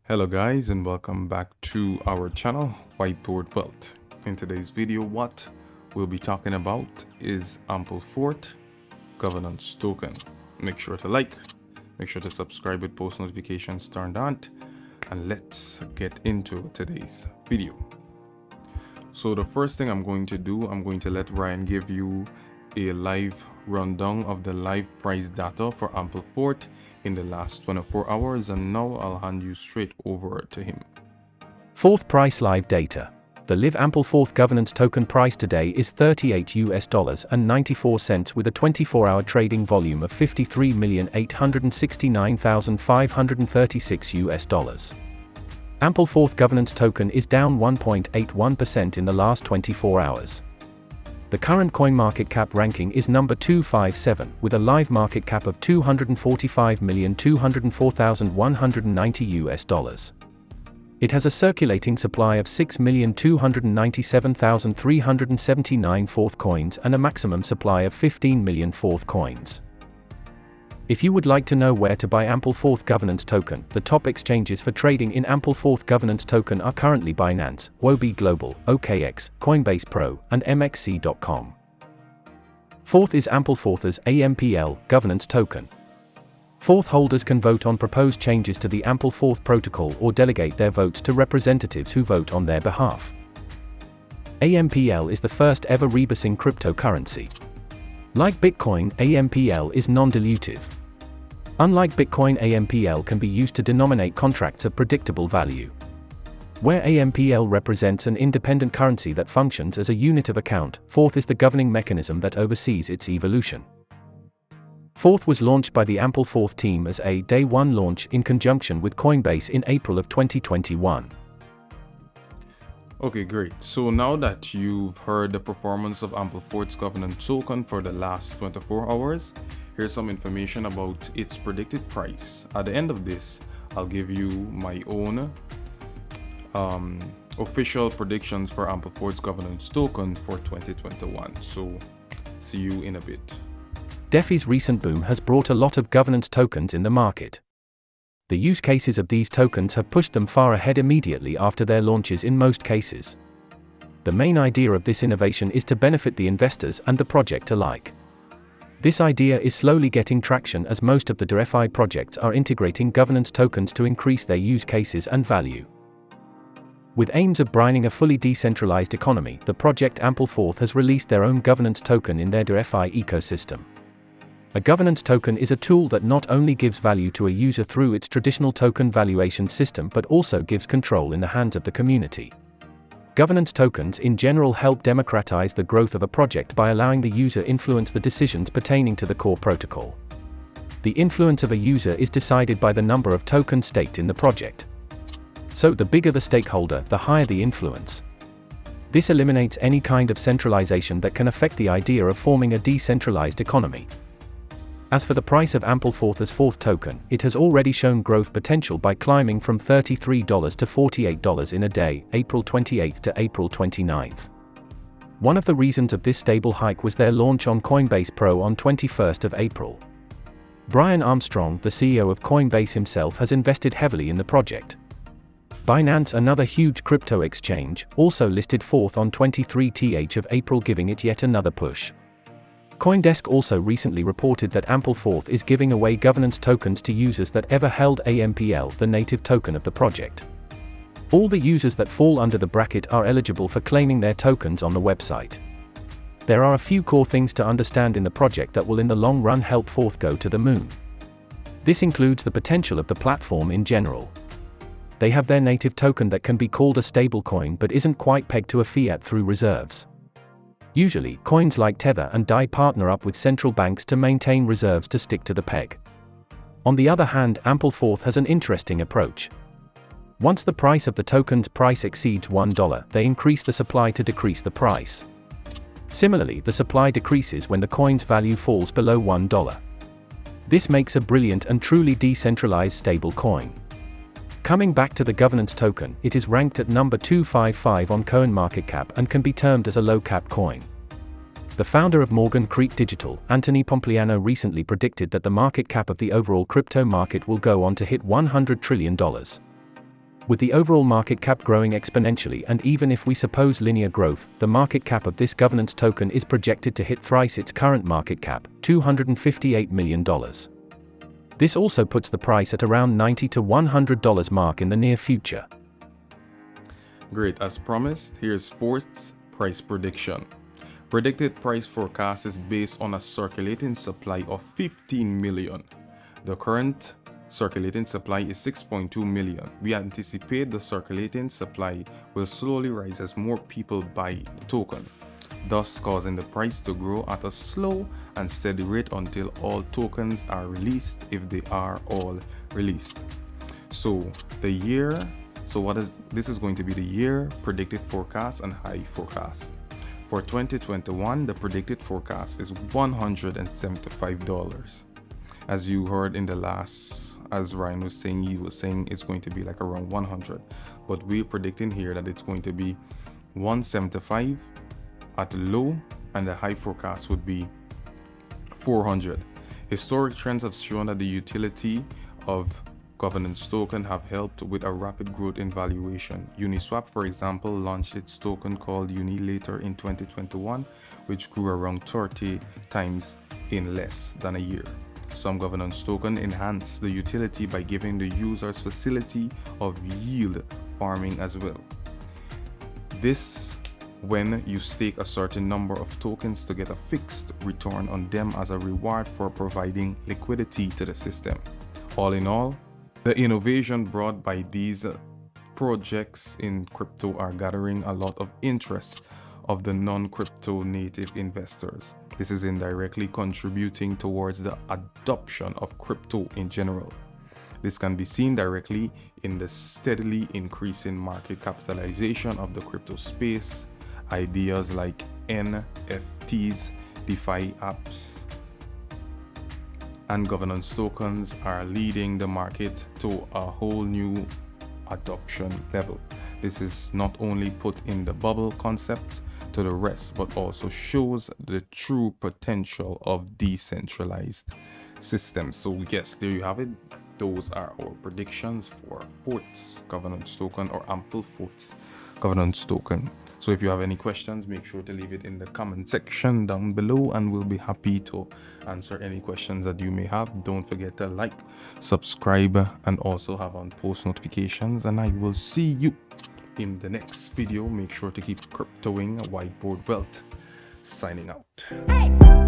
Hello guys, and welcome back to our channel Whiteboard Wealth. In today's video, what we'll be talking about is Ampleforth Governance token. Make sure to like, make sure to subscribe with post notifications turned on, and let's get into today's video. So the first thing I'm going to do, I'm going to let Ryan give you a live rundown of the live price data for Ampleforth in the last 24 hours, and now I'll hand you straight over to him. Fourth price live data. The live Ampleforth Governance token price today is $38.94 with a 24-hour trading volume of $53,869,536. Ampleforth Governance token is down 1.81% in the last 24 hours. The current CoinMarketCap ranking is number 257, with a live market cap of $245,204,190. It has a circulating supply of 6,297,379 fourth coins and a maximum supply of 15 million fourth coins. If you would like to know where to buy Ampleforth Governance token, the top exchanges for trading in Ampleforth Governance token are currently Binance, Huobi Global, OKX, Coinbase Pro, and MXC.com. Fourth is Ampleforth's AMPL Governance token. Fourth holders can vote on proposed changes to the Ampleforth protocol or delegate their votes to representatives who vote on their behalf. AMPL is the first ever rebasing cryptocurrency. Like Bitcoin, AMPL is non-dilutive. Unlike Bitcoin, AMPL can be used to denominate contracts of predictable value. Where AMPL represents an independent currency that functions as a unit of account, Fourth is the governing mechanism that oversees its evolution. Fourth was launched by the Ampleforth team as a Day 1 launch in conjunction with Coinbase in April of 2021. Okay, great. So now that you've heard the performance of Ampleforth's Governance token for the last 24 hours, here's some information about its predicted price. At the end of this, I'll give you my own official predictions for Ampleforth's Governance token for 2021. So see you in a bit. DeFi's recent boom has brought a lot of governance tokens in the market. The use cases of these tokens have pushed them far ahead immediately after their launches in most cases. The main idea of this innovation is to benefit the investors and the project alike. This idea is slowly getting traction as most of the DeFi projects are integrating governance tokens to increase their use cases and value. With aims of brining a fully decentralized economy, the project Ampleforth has released their own governance token in their DeFi ecosystem. A governance token is a tool that not only gives value to a user through its traditional token valuation system but also gives control in the hands of the community. Governance tokens in general help democratize the growth of a project by allowing the user influence the decisions pertaining to the core protocol. The influence of a user is decided by the number of tokens staked in the project. So the bigger the stakeholder, the higher the influence. This eliminates any kind of centralization that can affect the idea of forming a decentralized economy. As for the price of Ampleforth's fourth token, it has already shown growth potential by climbing from $33 to $48 in a day, April 28 to April 29. One of the reasons of this stable hike was their launch on Coinbase Pro on 21st of April. Brian Armstrong, the CEO of Coinbase himself, has invested heavily in the project. Binance, another huge crypto exchange, also listed Fourth on 23th of April, giving it yet another push. CoinDesk also recently reported that Ampleforth is giving away governance tokens to users that ever held AMPL, the native token of the project. All the users that fall under the bracket are eligible for claiming their tokens on the website. There are a few core things to understand in the project that will in the long run help Fourth go to the moon. This includes the potential of the platform in general. They have their native token that can be called a stablecoin but isn't quite pegged to a fiat through reserves. Usually, coins like Tether and DAI partner up with central banks to maintain reserves to stick to the peg. On the other hand, Ampleforth has an interesting approach. Once the price of the token's price exceeds $1, they increase the supply to decrease the price. Similarly, the supply decreases when the coin's value falls below $1. This makes a brilliant and truly decentralized stable coin. Coming back to the governance token, it is ranked at number 255 on CoinMarketCap and can be termed as a low-cap coin. The founder of Morgan Creek Digital, Anthony Pompliano, recently predicted that the market cap of the overall crypto market will go on to hit $100 trillion. With the overall market cap growing exponentially, and even if we suppose linear growth, the market cap of this governance token is projected to hit thrice its current market cap, $258 million. This also puts the price at around $90 to $100 mark in the near future. Great, as promised, here's Forth's price prediction. Predicted price forecast is based on a circulating supply of 15 million. The current circulating supply is 6.2 million. We anticipate the circulating supply will slowly rise as more people buy the token, thus causing the price to grow at a slow and steady rate until all tokens are released, if they are all released. So this is going to be the year predicted forecast and high forecast. For 2021, the predicted forecast is $175. As you heard in the last, as Ryan was saying, he was saying it's going to be like around 100, but we're predicting here that it's going to be 175 at the low, and the high forecast would be 400. Historic trends have shown that the utility of governance token have helped with a rapid growth in valuation. Uniswap, for example, launched its token called Uni later in 2021, which grew around 30 times in less than a year. Some governance token enhance the utility by giving the users facility of yield farming as well. This when you stake a certain number of tokens to get a fixed return on them as a reward for providing liquidity to the system. All in all, the innovation brought by these projects in crypto are gathering a lot of interest of the non-crypto native investors. This is indirectly contributing towards the adoption of crypto in general. This can be seen directly in the steadily increasing market capitalization of the crypto space. Ideas like NFTs, DeFi apps, and governance tokens are leading the market to a whole new adoption level. This is not only put in the bubble concept to the rest, but also shows the true potential of decentralized systems. So yes, there you have it. Those are our predictions for Forth's governance token, or Ampleforth Goverance token. So if you have any questions, make sure to leave it in the comment section down below, and we'll be happy to answer any questions that you may have. Don't forget to like, subscribe, and also have on post notifications, and I will see you in the next video. Make sure to keep cryptoing. Whiteboard Wealth signing out. Hey!